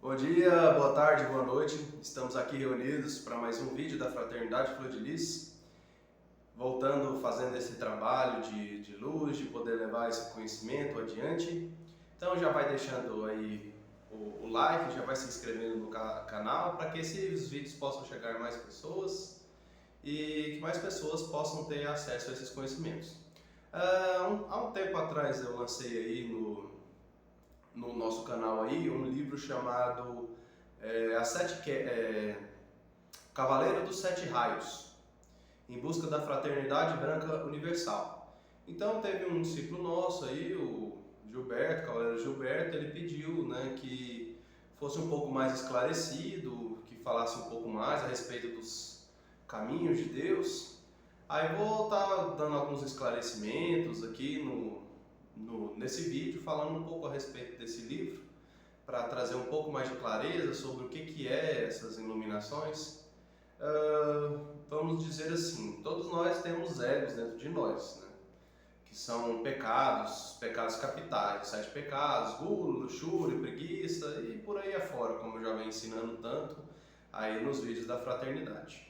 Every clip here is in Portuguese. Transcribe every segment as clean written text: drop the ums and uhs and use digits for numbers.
Bom dia, boa tarde, boa noite. Estamos aqui reunidos para mais um vídeo da Fraternidade Flor de Lis, voltando, fazendo esse trabalho de luz, de poder levar esse conhecimento adiante. Então já vai deixando aí o like, já vai se inscrevendo no canal para que esses vídeos possam chegar a mais pessoas e que mais pessoas possam ter acesso a esses conhecimentos. Há um tempo atrás eu lancei aí no nosso canal aí um livro chamado Cavaleiro dos Sete Raios, em busca da fraternidade branca universal. Então teve um discípulo nosso aí, o Gilberto, Cavaleiro Gilberto, ele pediu, né, que fosse um pouco mais esclarecido, que falasse um pouco mais a respeito dos caminhos de Deus. Aí vou estar dando alguns esclarecimentos aqui nesse vídeo, falando um pouco a respeito desse livro, para trazer um pouco mais de clareza sobre o que é essas iluminações. Vamos dizer assim, todos nós temos egos dentro de nós, né? Que são pecados capitais, 7 pecados, gula, luxúria, preguiça e por aí afora, como eu já venho ensinando tanto aí nos vídeos da fraternidade.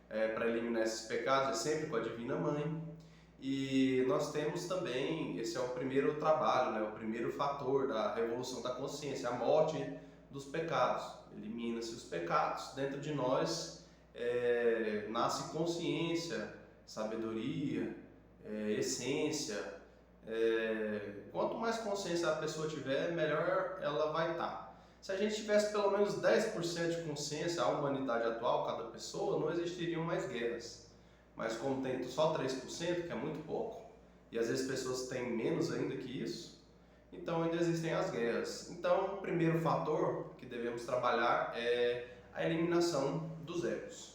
Para eliminar esses pecados é sempre com a Divina Mãe. E nós temos também, esse é o primeiro trabalho, né, o primeiro fator da revolução da consciência, a morte dos pecados. Elimina-se os pecados, dentro de nós nasce consciência, sabedoria, essência. Quanto mais consciência a pessoa tiver, melhor ela vai estar. Se a gente tivesse pelo menos 10% de consciência, a humanidade atual, cada pessoa, não existiriam mais guerras. Mas como tem só 3%, que é muito pouco, e às vezes pessoas têm menos ainda que isso, então ainda existem as guerras. Então o primeiro fator que devemos trabalhar é a eliminação dos egos.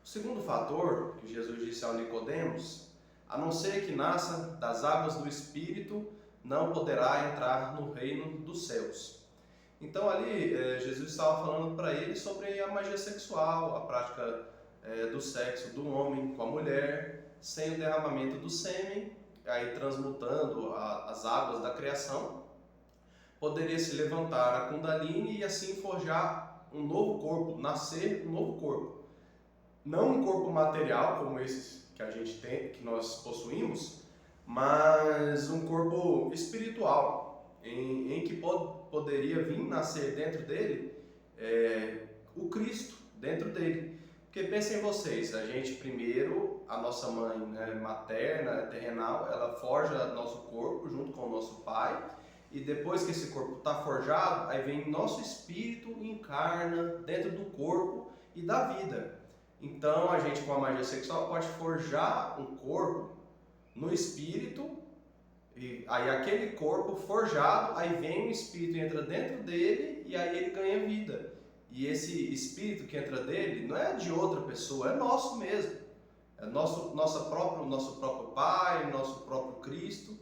O segundo fator, que Jesus disse ao Nicodemos, a não ser que nasça das águas do Espírito, não poderá entrar no reino dos céus. Então ali Jesus estava falando para ele sobre a magia sexual, a prática do sexo do homem com a mulher, sem o derramamento do sêmen, aí transmutando as águas da criação, poderia se levantar a Kundalini e assim forjar um novo corpo, nascer um novo corpo. Não um corpo material como esses que a gente tem, que nós possuímos, mas um corpo espiritual, em que poderia vir nascer dentro dele o Cristo dentro dele. Porque pensem vocês, a gente primeiro, a nossa mãe, né, materna, terrenal, ela forja nosso corpo junto com o nosso pai, e depois que esse corpo está forjado, aí vem nosso espírito e encarna dentro do corpo e da vida. Então a gente com a magia sexual pode forjar um corpo no espírito, e aí aquele corpo forjado, aí vem o espírito, entra dentro dele e aí ele ganha vida. E esse espírito que entra dele não é de outra pessoa, é nosso mesmo. É nosso próprio Pai, nosso próprio Cristo,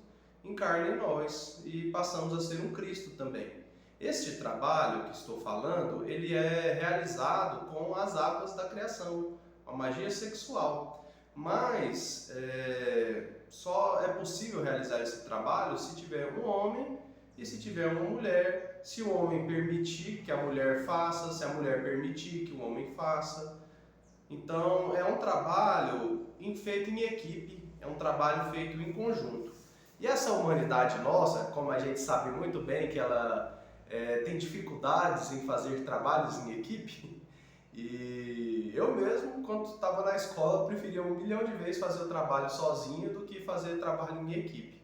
encarna em nós e passamos a ser um Cristo também. Este trabalho que estou falando, ele é realizado com as águas da criação, a magia sexual. Mas só é possível realizar esse trabalho se tiver um homem e se tiver uma mulher. Se o homem permitir que a mulher faça, se a mulher permitir que o homem faça. Então é um trabalho feito em equipe, é um trabalho feito em conjunto. E essa humanidade nossa, como a gente sabe muito bem que ela tem dificuldades em fazer trabalhos em equipe, e eu mesmo, quando estava na escola, preferia 1.000.000 de vezes fazer o trabalho sozinho do que fazer trabalho em equipe.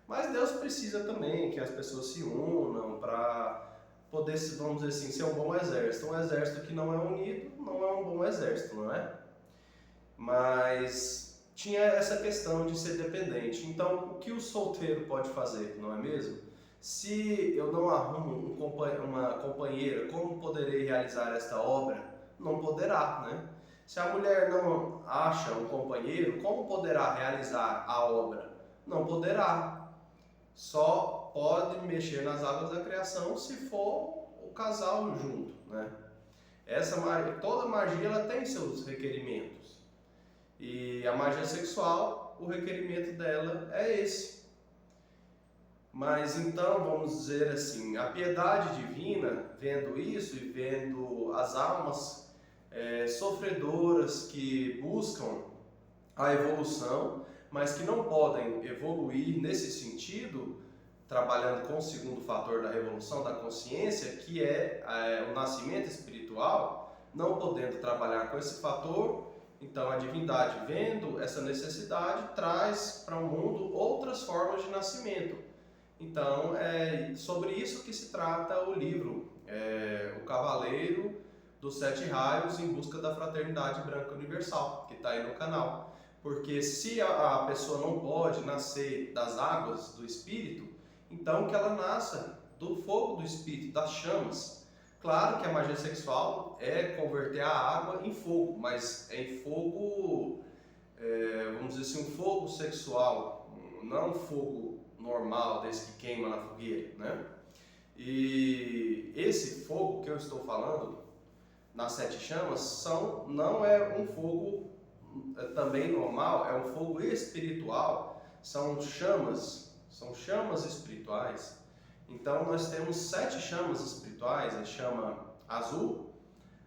Mas Deus precisa também que as pessoas se unam para poder, vamos dizer assim, ser um bom exército. Um exército que não é unido não é um bom exército, não é? Mas tinha essa questão de ser dependente. Então, o que o solteiro pode fazer, não é mesmo? Se eu não arrumo uma companheira, como poderei realizar esta obra? Não poderá, né? Se a mulher não acha um companheiro, como poderá realizar a obra? Não poderá. Só pode mexer nas águas da criação se for o casal junto, né? Toda magia ela tem seus requerimentos. E a magia sexual, o requerimento dela é esse. Mas então, vamos dizer assim, a piedade divina, vendo isso e vendo as almas sofredoras que buscam a evolução, mas que não podem evoluir nesse sentido, trabalhando com o segundo fator da revolução da consciência, que é o nascimento espiritual, não podendo trabalhar com esse fator, então a divindade, vendo essa necessidade, traz para o mundo outras formas de nascimento. Então é sobre isso que se trata o livro, O Cavaleiro dos Sete Raios em Busca da Fraternidade Branca Universal, que está aí no canal. Porque se a pessoa não pode nascer das águas do Espírito, então que ela nasça do fogo do Espírito, das chamas. Claro que a magia sexual é converter a água em fogo, mas é em fogo, vamos dizer assim, um fogo sexual, não um fogo normal, desse que queima na fogueira, né? E esse fogo que eu estou falando, nas sete chamas, não é um fogo também normal, é um fogo espiritual, são chamas espirituais. Então nós temos 7 chamas espirituais: a chama azul,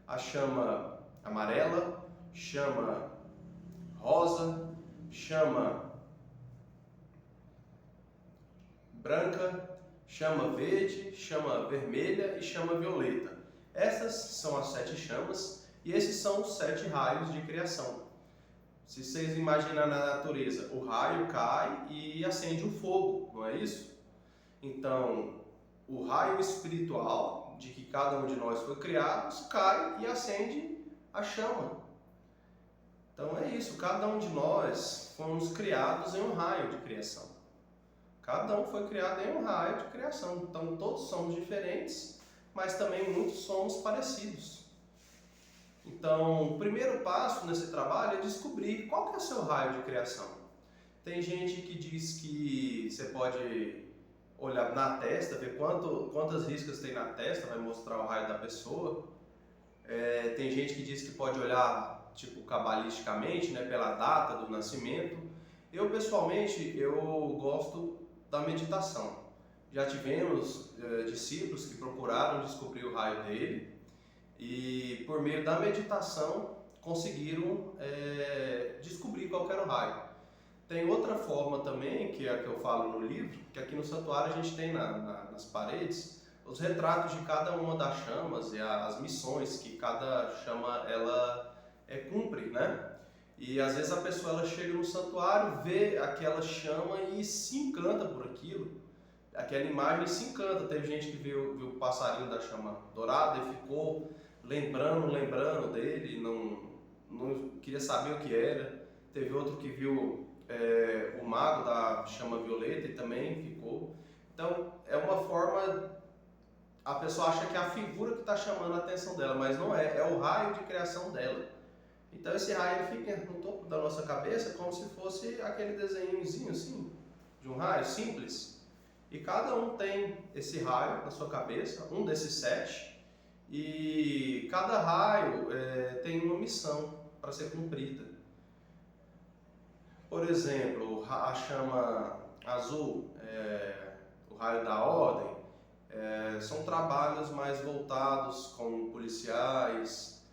a chama amarela, chama rosa, chama branca, chama verde, chama vermelha e chama violeta. Essas são as 7 chamas e esses são os 7 raios de criação. Se vocês imaginarem na natureza, o raio cai e acende o fogo, não é isso? Então, o raio espiritual de que cada um de nós foi criado cai e acende a chama. Então é isso, cada um de nós fomos criados em um raio de criação. Cada um foi criado em um raio de criação. Então todos somos diferentes, mas também muitos somos parecidos. Então, o primeiro passo nesse trabalho é descobrir qual que é o seu raio de criação. Tem gente que diz que você pode olhar na testa, ver quantas riscas tem na testa, vai mostrar o raio da pessoa. Tem gente que diz que pode olhar, tipo, cabalisticamente, né, pela data do nascimento. Eu, pessoalmente, eu gosto da meditação. Já tivemos discípulos que procuraram descobrir o raio dele e, por meio da meditação, conseguiram descobrir qual era o raio. Tem outra forma também, que é a que eu falo no livro, que aqui no santuário a gente tem nas paredes os retratos de cada uma das chamas e as missões que cada chama ela cumpre, né? E às vezes a pessoa ela chega no santuário, vê aquela chama e se encanta por aquilo, aquela imagem se encanta. Teve gente que viu o passarinho da chama dourada e ficou lembrando dele, não queria saber o que era. Teve outro que viu o mago da chama violeta e também ficou. Então é uma forma, a pessoa acha que é a figura que está chamando a atenção dela, mas não é o raio de criação dela. Então esse raio ele fica no topo da nossa cabeça como se fosse aquele desenhozinho assim, de um raio simples. E cada um tem esse raio na sua cabeça, um desses 7, e cada raio tem uma missão para ser cumprida. Por exemplo, a chama azul, o raio da ordem, são trabalhos mais voltados com policiais,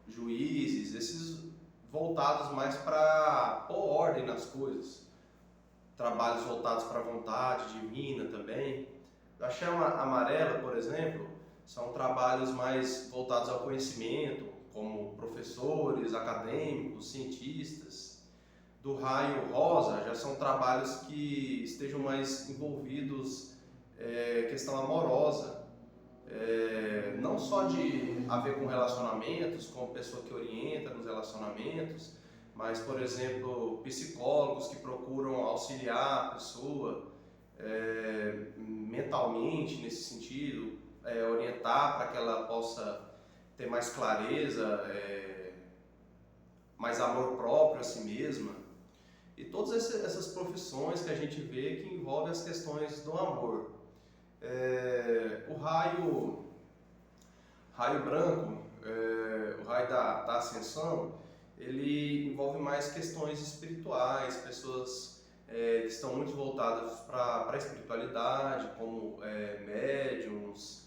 juízes, esses voltados mais para pôr ordem nas coisas. Trabalhos voltados para a vontade divina também. A chama amarela, por exemplo, são trabalhos mais voltados ao conhecimento, como professores, acadêmicos, cientistas. Do raio rosa já são trabalhos que estejam mais envolvidos questão amorosa, não só de a ver com relacionamentos, com pessoa que orienta nos relacionamentos, mas, por exemplo, psicólogos que procuram auxiliar a pessoa mentalmente nesse sentido, orientar para que ela possa ter mais clareza, mais amor próprio a si mesma. E todas essas profissões que a gente vê que envolvem as questões do amor. O raio branco, o raio da ascensão, ele envolve mais questões espirituais, pessoas que estão muito voltadas para a espiritualidade, como médiums,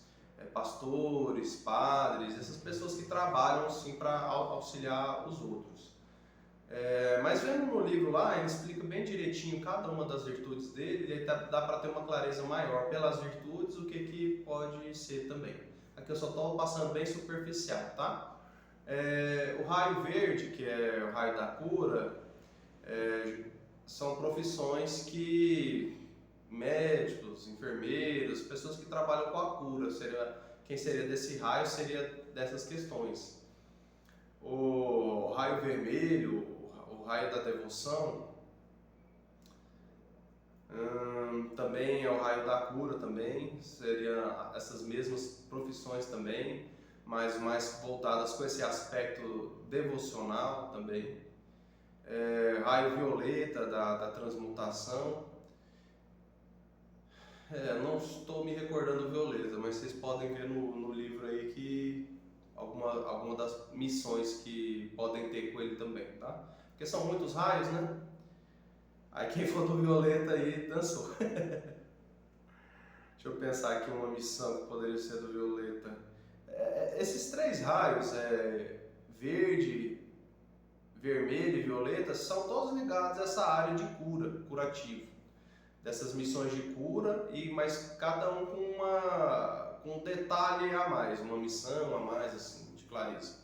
pastores, padres, essas pessoas que trabalham assim para auxiliar os outros. Mas vendo no livro lá, ele explica bem direitinho cada uma das virtudes dele, e aí dá para ter uma clareza maior pelas virtudes o que pode ser também. Aqui eu só estou passando bem superficial, tá? O raio verde, que é o raio da cura, são profissões que médicos, enfermeiros, pessoas que trabalham com a cura, quem seria desse raio seria dessas questões. O raio vermelho, o raio da devoção, também é o raio da cura também, seriam essas mesmas profissões também, mas mais voltadas com esse aspecto devocional também. Raio violeta da transmutação, não estou me recordando violeta, mas vocês podem ver no livro aí que alguma das missões que podem ter com ele também, tá? Porque são muitos raios, né? Aí quem for do violeta aí dançou. Deixa eu pensar aqui uma missão que poderia ser do violeta. Esses 3 raios, verde, vermelho e violeta, são todos ligados a essa área de cura, curativo. Dessas missões de cura, mas cada um com um detalhe a mais, uma missão a mais, assim, de clareza.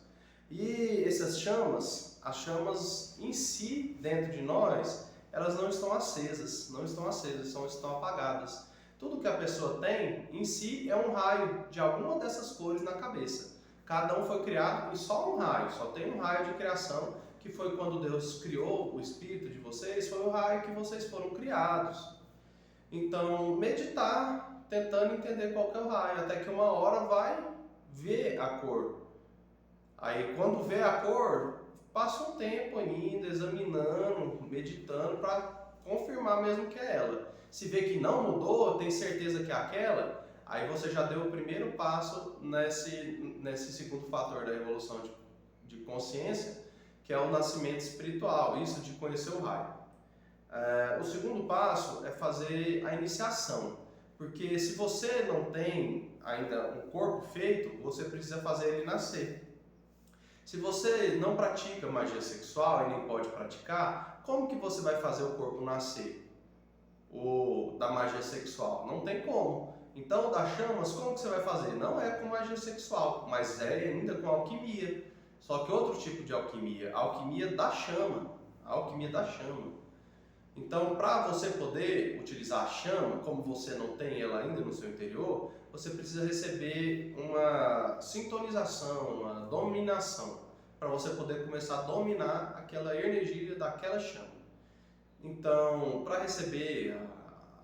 E essas chamas, as chamas em si, dentro de nós, elas não estão acesas, estão apagadas. Tudo que a pessoa tem, em si, é um raio de alguma dessas cores na cabeça. Cada um foi criado em só um raio, só tem um raio de criação, que foi quando Deus criou o espírito de vocês, foi o raio que vocês foram criados. Então, meditar, tentando entender qual que é o raio, até que uma hora vai ver a cor. Aí, quando vê a cor, passa um tempo ainda examinando, meditando, para confirmar mesmo que é ela. Se vê que não mudou, tem certeza que é aquela, aí você já deu o primeiro passo nesse segundo fator da evolução de consciência, que é o nascimento espiritual, isso de conhecer o raio. O segundo passo é fazer a iniciação, porque se você não tem ainda um corpo feito, você precisa fazer ele nascer. Se você não pratica magia sexual e nem pode praticar, como que você vai fazer o corpo nascer? Da magia sexual? Não tem como. Então, das chamas, como que você vai fazer? Não é com magia sexual, mas é ainda com alquimia. Só que outro tipo de alquimia, a alquimia da chama. A alquimia da chama. Então, para você poder utilizar a chama, como você não tem ela ainda no seu interior, você precisa receber uma sintonização, uma dominação, para você poder começar a dominar aquela energia daquela chama. Então, para receber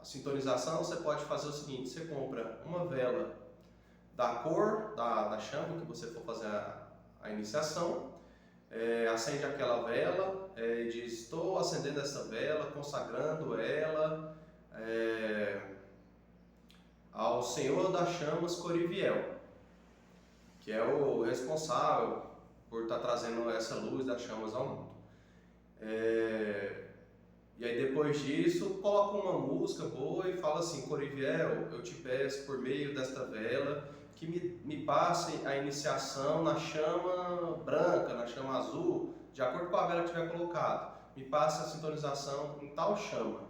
a sintonização, você pode fazer o seguinte: você compra uma vela da cor da chama que você for fazer a iniciação, acende aquela vela e diz: estou acendendo essa vela, consagrando ela ao Senhor das Chamas Coriviel, que é o responsável por estar trazendo essa luz das chamas ao mundo. E aí depois disso, coloca uma música boa e fala assim: Coriviel, eu te peço por meio desta vela que me passe a iniciação na chama branca, na chama azul, de acordo com a vela que tiver colocado. Me passe a sintonização em tal chama.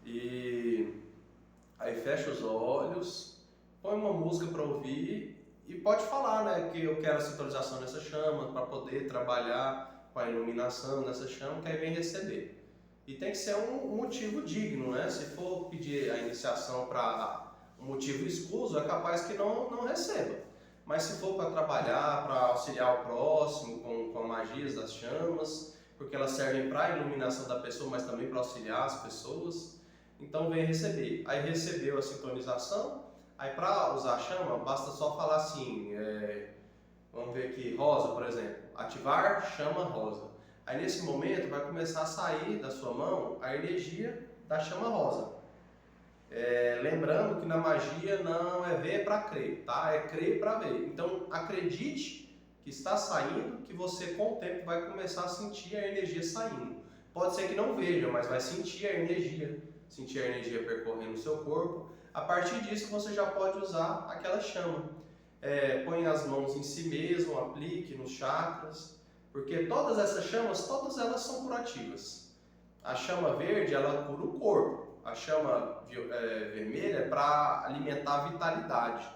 E aí fecha os olhos, põe uma música para ouvir e pode falar, né, que eu quero a sintonização nessa chama para poder trabalhar com a iluminação nessa chama, que aí vem receber. E tem que ser um motivo digno, né? Se for pedir a iniciação para um motivo escuso, é capaz que não receba. Mas se for para trabalhar, para auxiliar o próximo com magias das chamas, porque elas servem para a iluminação da pessoa, mas também para auxiliar as pessoas, então vem receber. Aí recebeu a sintonização, aí para usar a chama, basta só falar assim, vamos ver aqui, rosa, por exemplo, ativar chama rosa. Aí nesse momento vai começar a sair da sua mão a energia da chama rosa. Lembrando que na magia não é ver para crer, tá? É crer para ver. Então acredite que está saindo, que você com o tempo vai começar a sentir a energia saindo. Pode ser que não veja, mas vai sentir a energia percorrendo o seu corpo. A partir disso você já pode usar aquela chama. Põe as mãos em si mesmo, aplique nos chakras, porque todas essas chamas, todas elas são curativas. A chama verde, ela cura o corpo. A chama vermelha é para alimentar a vitalidade.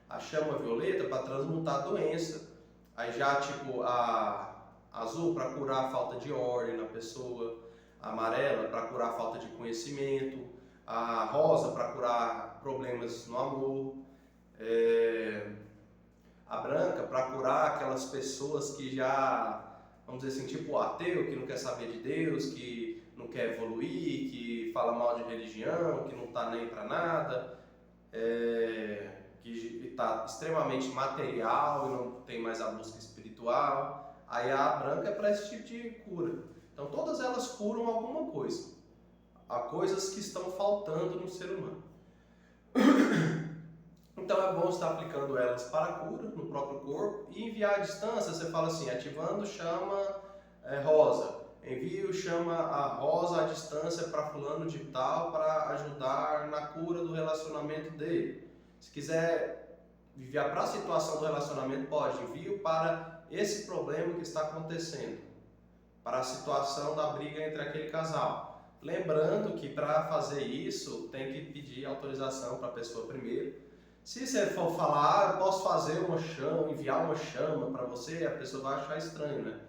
A chama violeta para transmutar a doença. Aí já tipo a azul para curar a falta de ordem na pessoa, a amarela para curar a falta de conhecimento, a rosa para curar problemas no amor, a branca para curar aquelas pessoas que já, vamos dizer assim, tipo o ateu, que não quer saber de Deus, que não quer evoluir, que fala mal de religião, que não está nem para nada, que está extremamente material e não tem mais a busca espiritual. Aí a branca é para esse tipo de cura. Então todas elas curam alguma coisa. Há coisas que estão faltando no ser humano. Então é bom estar aplicando elas para a cura no próprio corpo e enviar à distância. Você fala assim, ativando chama rosa. Envio chama a rosa à distância para fulano de tal para ajudar na cura do relacionamento dele. Se quiser enviar para a situação do relacionamento, pode. Envio para esse problema que está acontecendo, para a situação da briga entre aquele casal. Lembrando que para fazer isso tem que pedir autorização para a pessoa primeiro. Se você for falar, eu posso fazer uma chama, enviar uma chama para você, a pessoa vai achar estranho, né?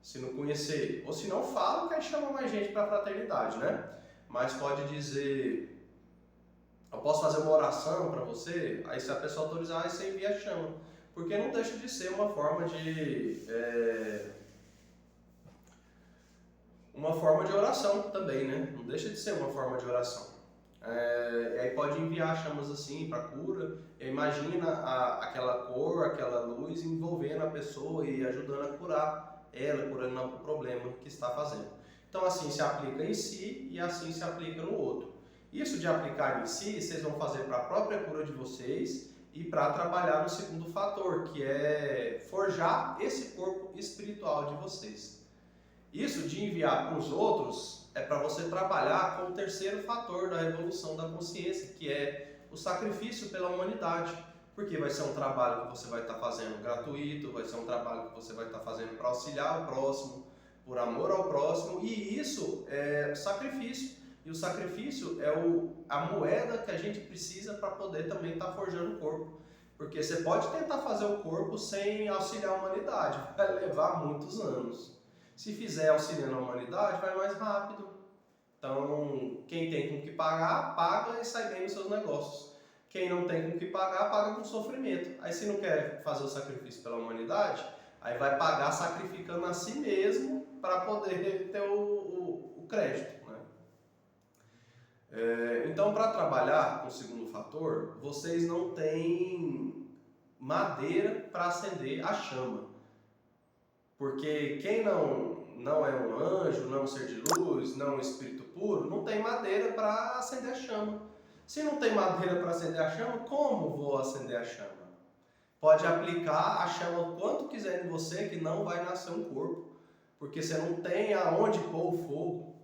Se não conhecer. Ou se não fala, quer chamar mais gente para a fraternidade, né? Mas pode dizer, eu posso fazer uma oração para você, aí se a pessoa autorizar, aí você envia a chama. Porque não deixa de ser uma forma de oração também, né? Não deixa de ser uma forma de oração. E aí pode enviar chamas assim para cura. Imagina aquela cor, aquela luz envolvendo a pessoa e ajudando a curar ela, curando o problema que está fazendo. Então assim se aplica em si e assim se aplica no outro. Isso de aplicar em si, vocês vão fazer para a própria cura de vocês e para trabalhar no segundo fator, que é forjar esse corpo espiritual de vocês. Isso de enviar para os outros é para você trabalhar com o terceiro fator da evolução da consciência, que é o sacrifício pela humanidade. Porque vai ser um trabalho que você vai estar fazendo gratuito, vai ser um trabalho que você vai estar fazendo para auxiliar o próximo, por amor ao próximo, e isso é sacrifício. E o sacrifício é a moeda que a gente precisa para poder também estar forjando o corpo. Porque você pode tentar fazer o corpo sem auxiliar a humanidade, vai levar muitos anos. Se fizer auxiliando a humanidade, vai mais rápido. Então, quem tem com que pagar, paga e sai bem nos seus negócios. Quem não tem com que pagar, paga com sofrimento. Aí se não quer fazer o sacrifício pela humanidade, aí vai pagar sacrificando a si mesmo para poder ter o crédito. Então, para trabalhar com o segundo fator, vocês não têm madeira para acender a chama. Porque quem não é um anjo, não é um ser de luz, não é um espírito puro, não tem madeira para acender a chama. Se não tem madeira para acender a chama, como vou acender a chama? Pode aplicar a chama o quanto quiser em você, que não vai nascer um corpo. Porque você não tem aonde pôr o fogo.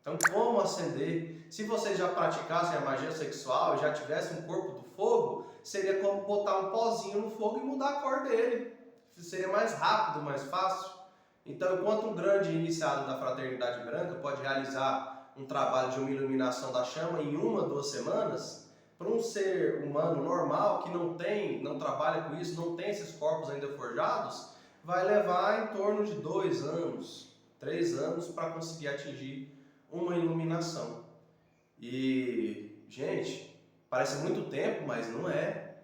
Então, como acender? Se vocês já praticassem a magia sexual e já tivessem um corpo do fogo, seria como botar um pozinho no fogo e mudar a cor dele. Seria mais rápido, mais fácil. Então, enquanto um grande iniciado da Fraternidade Branca pode realizar um trabalho de uma iluminação da chama em 1 ou 2 semanas, para um ser humano normal que não trabalha com isso, não tem esses corpos ainda forjados, vai levar em torno de 2 anos, 3 anos para conseguir atingir uma iluminação. E, gente, parece muito tempo, mas não é.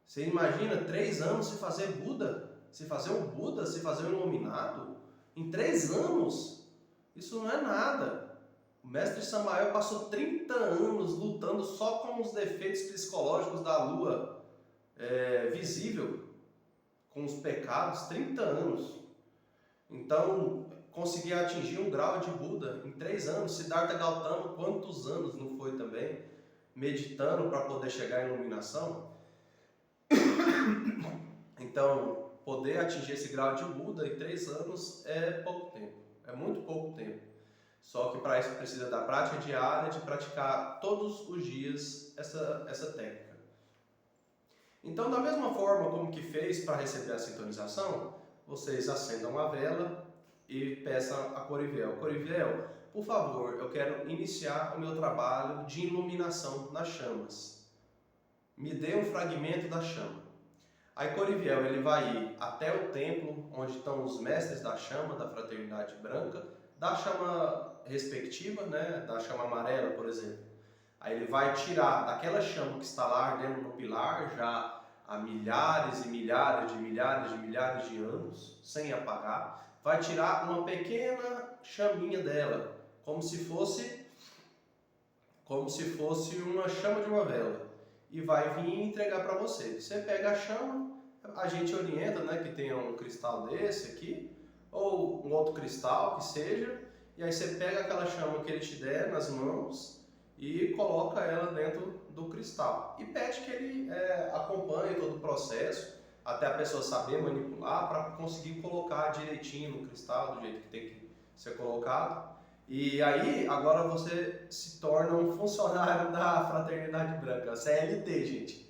Você imagina 3 anos se fazer Buda, se fazer um Buda, se fazer um iluminado? Em 3 anos? Isso não é nada. O mestre Samael passou 30 anos lutando só com os defeitos psicológicos da lua visível, com os pecados, 30 anos. Então, conseguir atingir um grau de Buda em 3 anos. Siddhartha Gautama, quantos anos não foi também meditando para poder chegar à iluminação? Então, poder atingir esse grau de Buda em 3 anos é pouco tempo, é muito pouco tempo. Só que para isso precisa da prática diária, de praticar todos os dias essa técnica. Então, da mesma forma como que fez para receber a sintonização, vocês acendam a vela e peçam a Corivel. Corivel, por favor, eu quero iniciar o meu trabalho de iluminação nas chamas. Me dê um fragmento da chama. Aí Corivel, ele vai ir até o templo onde estão os mestres da chama, da fraternidade branca, da chama respectiva, né, da chama amarela, por exemplo. Aí ele vai tirar daquela chama que está lá ardendo no pilar, já há milhares e milhares de anos, sem apagar, vai tirar uma pequena chaminha dela, como se fosse uma chama de uma vela, e vai vir entregar para você. Você pega a chama, a gente orienta, né, que tenha um cristal desse aqui, ou um outro cristal que seja, e aí você pega aquela chama que ele te der nas mãos e coloca ela dentro do cristal. E pede que ele acompanhe todo o processo, até a pessoa saber manipular, para conseguir colocar direitinho no cristal, do jeito que tem que ser colocado. E aí, agora você se torna um funcionário da Fraternidade Branca, CLT, gente.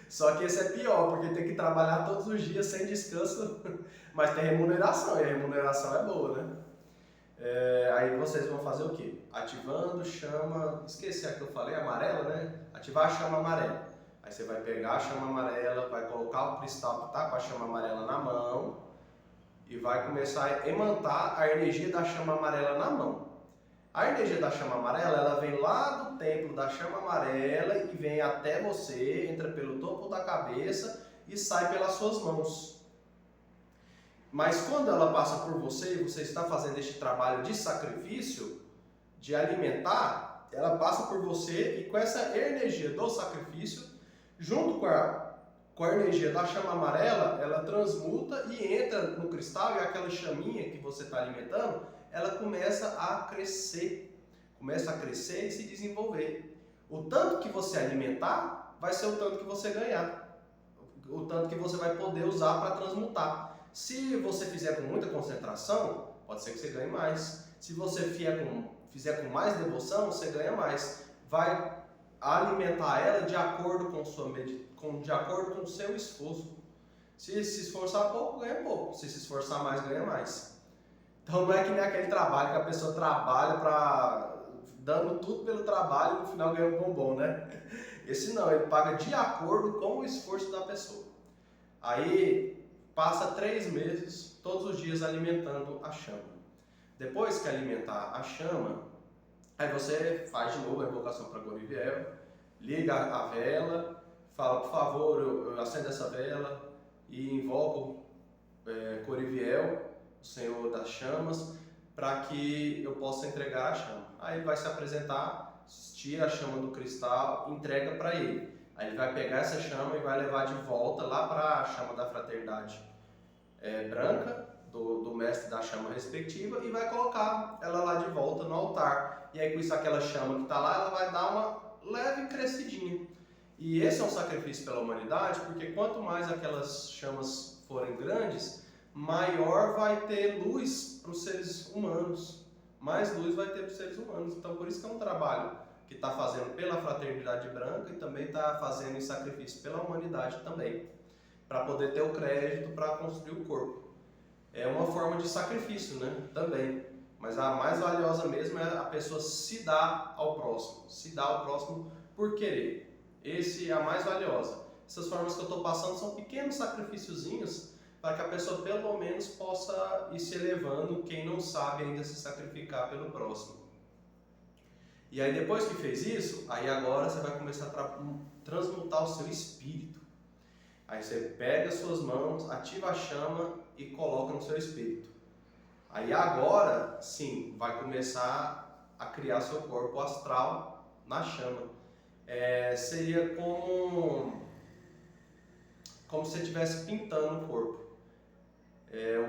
Só que esse é pior, porque tem que trabalhar todos os dias sem descanso, mas tem remuneração, e a remuneração é boa, né? Aí vocês vão fazer o quê? Ativando chama, esqueci a que eu falei, amarela, né? Ativar a chama amarela. Aí você vai pegar a chama amarela, vai colocar o cristal que está com a chama amarela na mão e vai começar a emantar a energia da chama amarela na mão. A energia da chama amarela, ela vem lá do templo da chama amarela e vem até você, entra pelo topo da cabeça e sai pelas suas mãos. Mas quando ela passa por você e você está fazendo este trabalho de sacrifício, de alimentar, ela passa por você e com essa energia do sacrifício, junto com a energia da chama amarela, ela transmuta e entra no cristal, e aquela chaminha que você está alimentando, ela começa a crescer e se desenvolver. O tanto que você alimentar vai ser o tanto que você ganhar, o tanto que você vai poder usar para transmutar. Se você fizer com muita concentração, pode ser que você ganhe mais. Se você fizer com mais devoção, você ganha mais. Vai alimentar ela de acordo de acordo com o seu esforço. Se se esforçar pouco, ganha pouco. Se se esforçar mais, ganha mais. Então não é que nem aquele trabalho que a pessoa trabalha dando tudo pelo trabalho e no final ganha um bombom, né? Esse não, ele paga de acordo com o esforço da pessoa. Aí passa 3 meses, todos os dias alimentando a chama. Depois que alimentar a chama, aí você faz de novo a invocação para Corivel, liga a vela, fala, por favor, eu acendo essa vela e invoco Corivel, o Senhor das chamas, para que eu possa entregar a chama. Aí ele vai se apresentar, tira a chama do cristal, entrega para ele. Aí ele vai pegar essa chama e vai levar de volta lá para a chama da fraternidade branca, do mestre da chama respectiva, e vai colocar ela lá de volta no altar. E aí com isso aquela chama que está lá, ela vai dar uma leve crescidinha. E esse é um sacrifício pela humanidade, porque quanto mais aquelas chamas forem grandes, maior vai ter luz para os seres humanos. Mais luz vai ter para os seres humanos. Então por isso que é um trabalho que está fazendo pela Fraternidade Branca e também está fazendo em sacrifício pela humanidade também, para poder ter o crédito para construir o corpo. É uma forma de sacrifício, né? Também. Mas a mais valiosa mesmo é a pessoa se dar ao próximo por querer. Esse é a mais valiosa. Essas formas que eu estou passando são pequenos sacrifíciozinhos para que a pessoa pelo menos possa ir se elevando, quem não sabe ainda se sacrificar pelo próximo. E aí depois que fez isso, aí agora você vai começar a transmutar o seu espírito. Aí você pega as suas mãos, ativa a chama e coloca no seu espírito. Aí agora sim, vai começar a criar seu corpo astral na chama. Seria como se você estivesse pintando o corpo.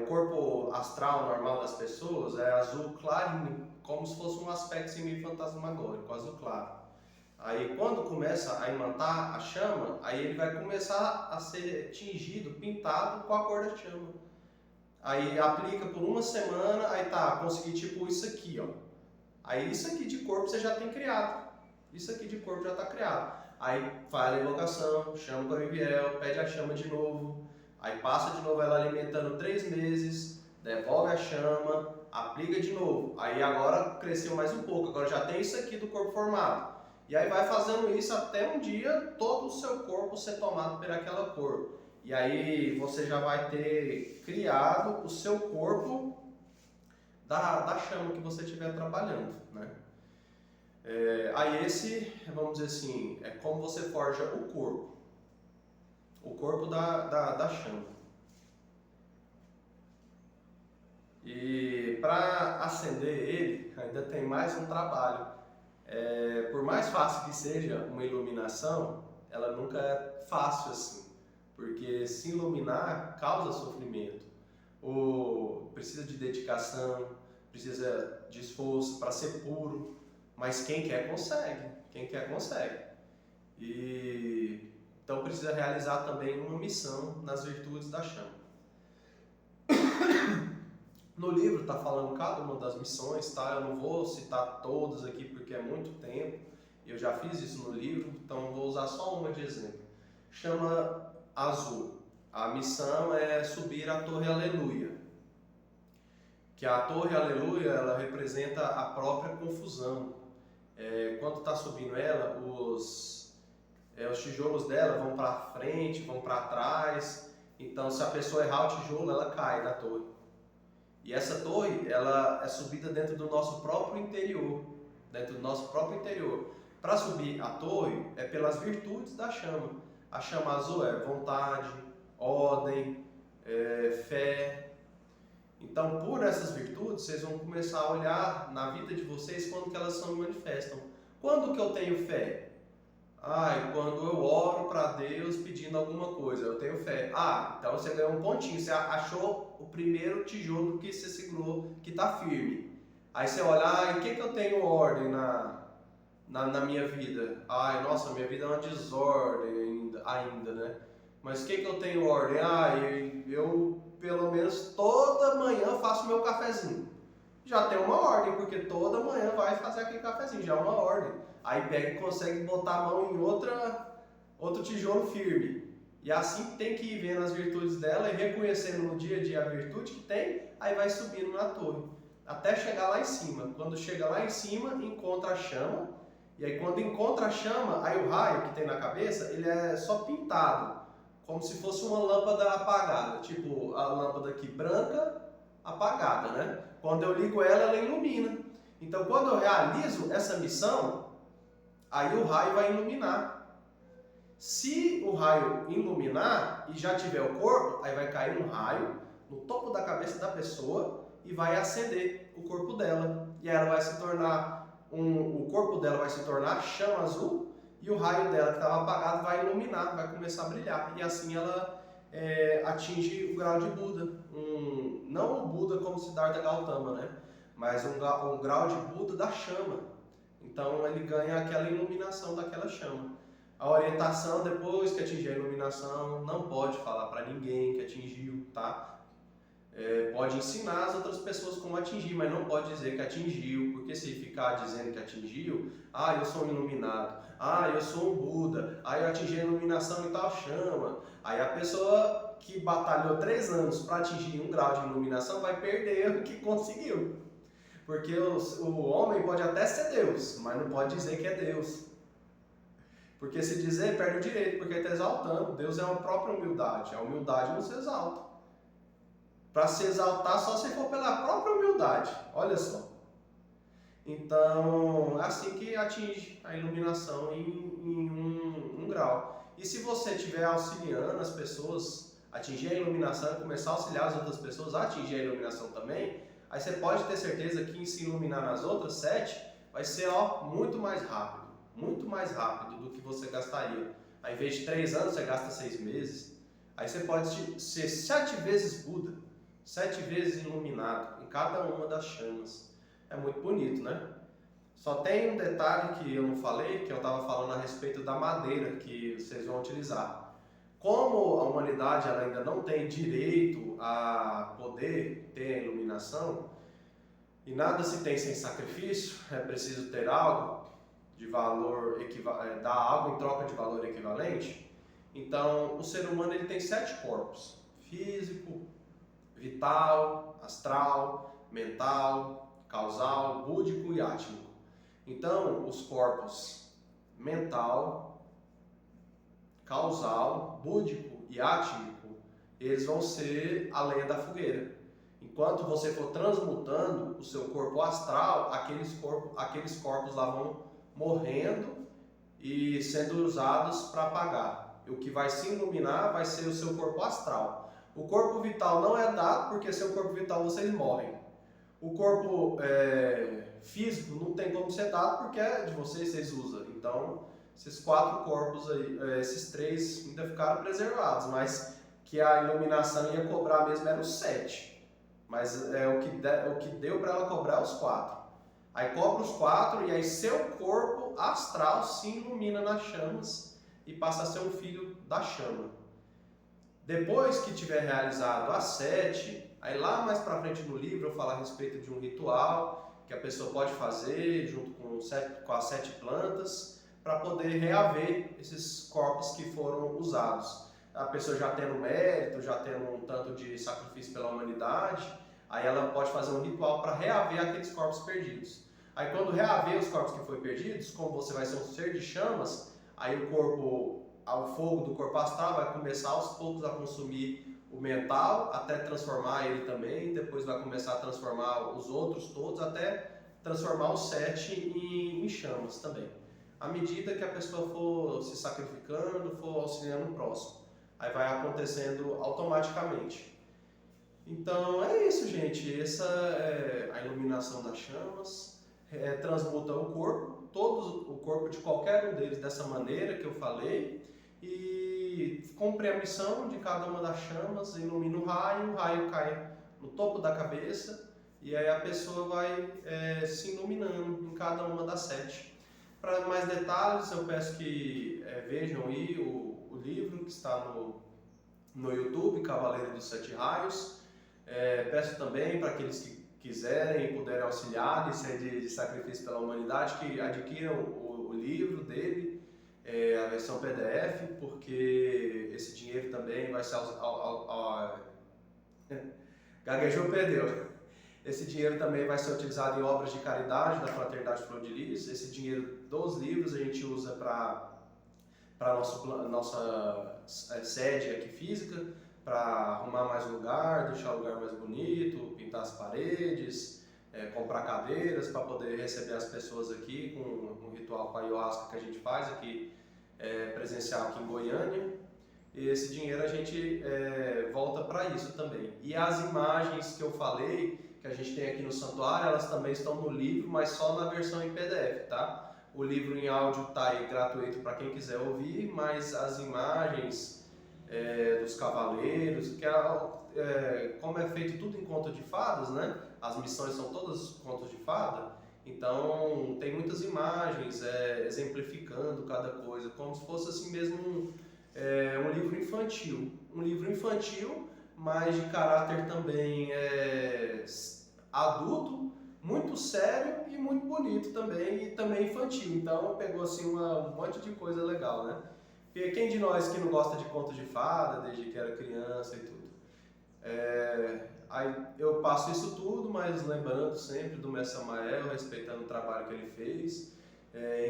O corpo astral normal das pessoas é azul clarinho, como se fosse um aspecto semi-fantasmagórico, azul claro. Aí quando começa a imantar a chama, aí ele vai começar a ser tingido, pintado com a cor da chama. Aí aplica por uma semana, aí tá, consegui tipo isso aqui, ó. Aí isso aqui de corpo você já tem criado. Isso aqui de corpo já está criado. Aí faz a invocação, chama o Corriviel, pede a chama de novo. Aí passa de novo ela alimentando 3 meses, devolve a chama, aplica de novo. Aí agora cresceu mais um pouco, agora já tem isso aqui do corpo formado. E aí vai fazendo isso até um dia todo o seu corpo ser tomado por aquela cor. E aí você já vai ter criado o seu corpo da chama que você estiver trabalhando, né? Aí esse, vamos dizer assim, é como você forja o corpo da chama. E para acender ele, ainda tem mais um trabalho. Por mais fácil que seja uma iluminação, ela nunca é fácil assim, porque se iluminar causa sofrimento, precisa de dedicação, precisa de esforço para ser puro, mas quem quer consegue. E então precisa realizar também uma missão nas virtudes da chama. No livro está falando cada uma das missões, tá? Eu não vou citar todas aqui porque é muito tempo. Eu já fiz isso no livro, então vou usar só uma de exemplo. Chama azul. A missão é subir a Torre Aleluia. Que a Torre Aleluia, ela representa a própria confusão. Quando está subindo ela, os tijolos dela vão para frente, vão para trás. Então, se a pessoa errar o tijolo, ela cai da torre. E essa torre, ela é subida dentro do nosso próprio interior. Para subir a torre, é pelas virtudes da chama. A chama azul é vontade, ordem, fé. Então, por essas virtudes, vocês vão começar a olhar na vida de vocês quando que elas se manifestam. Quando que eu tenho fé? Quando eu oro para Deus pedindo alguma coisa, eu tenho fé. Então você ganhou um pontinho, você achou o primeiro tijolo que você segurou, que está firme. Aí você olha, o que eu tenho ordem na minha vida? Nossa, minha vida é uma desordem ainda, né? Mas o que eu tenho ordem? Eu pelo menos toda manhã faço meu cafezinho. Já tem uma ordem, porque toda manhã vai fazer aquele cafezinho, já é uma ordem. Aí pega e consegue botar a mão em outro tijolo firme. E assim tem que ir vendo as virtudes dela e reconhecendo no dia a dia a virtude que tem, aí vai subindo na torre, até chegar lá em cima. Quando chega lá em cima, encontra a chama, e aí quando encontra a chama, aí o raio que tem na cabeça, ele é só pintado, como se fosse uma lâmpada apagada, tipo a lâmpada aqui branca, apagada, né? Quando eu ligo ela ilumina. Então quando eu realizo essa missão, aí o raio vai iluminar. Se o raio iluminar e já tiver o corpo, aí vai cair um raio no topo da cabeça da pessoa e vai acender o corpo dela. E ela vai se tornar, o corpo dela vai se tornar chama azul e o raio dela que estava apagado vai iluminar, vai começar a brilhar. E assim ela atinge o grau de Buda. Não o Buda como Siddhartha Gautama, né? Mas um grau de Buda da chama. Então ele ganha aquela iluminação daquela chama. A orientação, depois que atingir a iluminação, não pode falar para ninguém que atingiu, tá? Pode ensinar as outras pessoas como atingir, mas não pode dizer que atingiu, porque se ficar dizendo que atingiu, eu sou um iluminado, eu sou um Buda, eu atingi a iluminação em tal chama. Aí a pessoa que batalhou 3 anos para atingir um grau de iluminação vai perder o que conseguiu. Porque o homem pode até ser Deus, mas não pode dizer que é Deus. Porque se dizer, perde o direito, porque ele está exaltando. Deus é uma própria humildade. A humildade não se exalta. Para se exaltar só se for pela própria humildade. Olha só. Então, é assim que atinge a iluminação em um grau. E se você estiver auxiliando as pessoas a atingir a iluminação e começar a auxiliar as outras pessoas a atingir a iluminação também, aí você pode ter certeza que em se iluminar nas outras 7 vai ser muito mais rápido do que você gastaria. Ao invés de 3 anos, você gasta 6 meses. Aí você pode ser 7 vezes Buda, 7 vezes iluminado em cada uma das chamas. É muito bonito, né? Só tem um detalhe que eu não falei, que eu estava falando a respeito da madeira que vocês vão utilizar. Como a humanidade ainda não tem direito a poder ter a iluminação, E nada se tem sem sacrifício, é preciso ter algo de valor dar algo em troca de valor equivalente. Então, o ser humano ele tem 7 corpos: físico, vital, astral, mental, causal, búdico e átmico. Então, os corpos mental, causal, búdico e átmico, eles vão ser a lenha da fogueira. Enquanto você for transmutando o seu corpo astral, aqueles corpos lá vão morrendo e sendo usados para apagar. O que vai se iluminar vai ser o seu corpo astral. O corpo vital não é dado, porque seu corpo vital vocês morrem. O corpo físico não tem como ser dado, porque é de vocês usam. Então, esses 4 corpos aí, esses 3 ainda ficaram preservados, mas que a iluminação ia cobrar mesmo era os 7. Mas o que deu para ela cobrar os 4. Aí cobra os 4 e aí seu corpo astral se ilumina nas chamas e passa a ser um filho da chama. Depois que tiver realizado as 7, aí lá mais para frente no livro eu falo a respeito de um ritual que a pessoa pode fazer junto com as 7 plantas para poder reaver esses corpos que foram usados. A pessoa já tendo mérito, já tendo um tanto de sacrifício pela humanidade, aí ela pode fazer um ritual para reaver aqueles corpos perdidos. Aí quando reaver os corpos que foram perdidos, como você vai ser um ser de chamas, aí o fogo do corpo astral vai começar aos poucos a consumir o mental, até transformar ele também, depois vai começar a transformar os outros todos, até transformar os 7 em chamas também. À medida que a pessoa for se sacrificando, for auxiliando o próximo. Aí vai acontecendo automaticamente. Então é isso, gente. Essa é a iluminação das chamas. Transmuta o corpo, o corpo de qualquer um deles dessa maneira que eu falei. E cumpre a missão de cada uma das chamas, ilumina o raio cai no topo da cabeça. E aí a pessoa vai se iluminando em cada uma das 7. Para mais detalhes, eu peço que vejam aí o livro que está no YouTube, Cavaleiro dos 7 Raios. Peço também para aqueles que quiserem e puderem auxiliar nesse de sacrifício pela humanidade, que adquiram o livro dele, a versão PDF, porque esse dinheiro também vai ser... Gaguejou, perdeu. Esse dinheiro também vai ser utilizado em obras de caridade da Fraternidade Flor de Lis. Esse dinheiro dos livros a gente usa para nossa sede aqui física, para arrumar mais lugar, deixar o lugar mais bonito, pintar as paredes, comprar cadeiras para poder receber as pessoas aqui com um ritual com a ayahuasca que a gente faz aqui, presencial aqui em Goiânia. E esse dinheiro a gente volta para isso também. E as imagens que eu falei, que a gente tem aqui no santuário, elas também estão no livro, mas só na versão em PDF, tá? O livro em áudio está aí gratuito para quem quiser ouvir, mas as imagens dos cavaleiros, como é feito tudo em conto de fadas, né? As missões são todas contos de fada, então tem muitas imagens exemplificando cada coisa, como se fosse assim mesmo um livro infantil. Um livro infantil, mas de caráter também adulto, muito sério e muito bonito também, e também infantil. Então pegou assim um monte de coisa legal, né? Porque quem de nós que não gosta de contos de fada desde que era criança e tudo? Aí eu passo isso tudo, mas lembrando sempre do Mestre Samael, respeitando o trabalho que ele fez,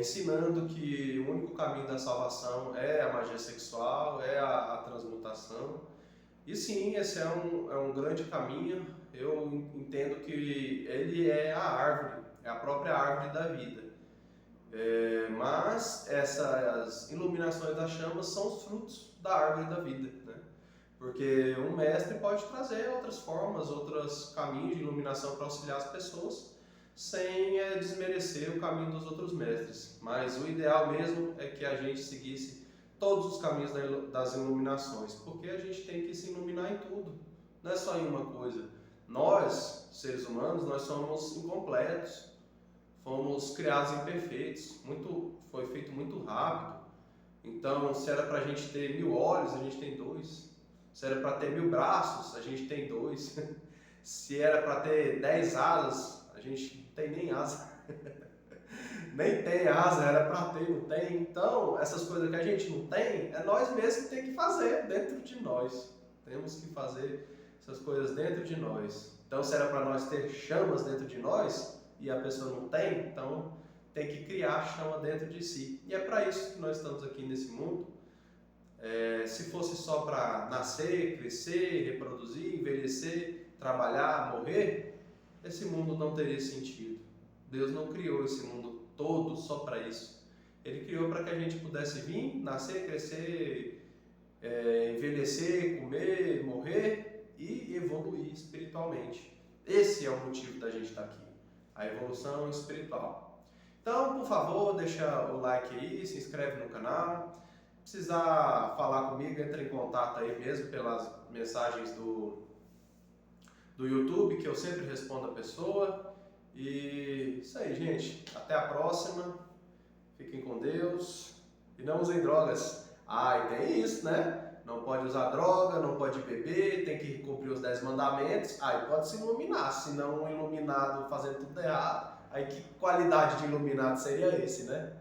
ensinando que o único caminho da salvação é a magia sexual, é a transmutação. E sim, esse é um grande caminho. Eu entendo que ele é a árvore, é a própria árvore da vida. Mas essas iluminações das chamas são os frutos da árvore da vida, né? Porque um mestre pode trazer outras formas, outros caminhos de iluminação para auxiliar as pessoas, sem desmerecer o caminho dos outros mestres. Mas o ideal mesmo é que a gente seguisse todos os caminhos das iluminações, porque a gente tem que se iluminar em tudo, não é só em uma coisa. Nós, seres humanos, nós somos incompletos, fomos criados imperfeitos, foi feito muito rápido. Então, se era para a gente ter 1000 olhos, a gente tem 2. Se era para ter 1000 braços, a gente tem 2. Se era para ter 10 asas, A gente não tem nem asa. Nem tem asa, era para ter, não tem. Então, essas coisas que a gente não tem, é nós mesmos que tem que fazer dentro de nós. Temos que fazer essas coisas dentro de nós. Então, se era para nós ter chamas dentro de nós e a pessoa não tem, então tem que criar chama dentro de si. E é para isso que nós estamos aqui nesse mundo. Se fosse só para nascer, crescer, reproduzir, envelhecer, trabalhar, morrer, esse mundo não teria sentido. Deus não criou esse mundo todo só para isso. Ele criou para que a gente pudesse vir, nascer, crescer, envelhecer, comer, morrer e evoluir espiritualmente. Esse é o motivo da gente estar aqui, a evolução espiritual. Então, por favor, deixa o like aí, se inscreve no canal. Precisar falar comigo, entra em contato aí mesmo pelas mensagens do YouTube, que eu sempre respondo a pessoa. E isso aí, gente. Até a próxima. Fiquem com Deus. E não usem drogas. E tem isso, né? Não pode usar droga, não pode beber, tem que cumprir os 10 mandamentos. E pode se iluminar. Se não um iluminado fazendo tudo errado, aí que qualidade de iluminado seria esse, né?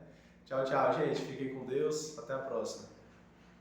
Tchau, tchau, gente. Fiquem com Deus. Até a próxima.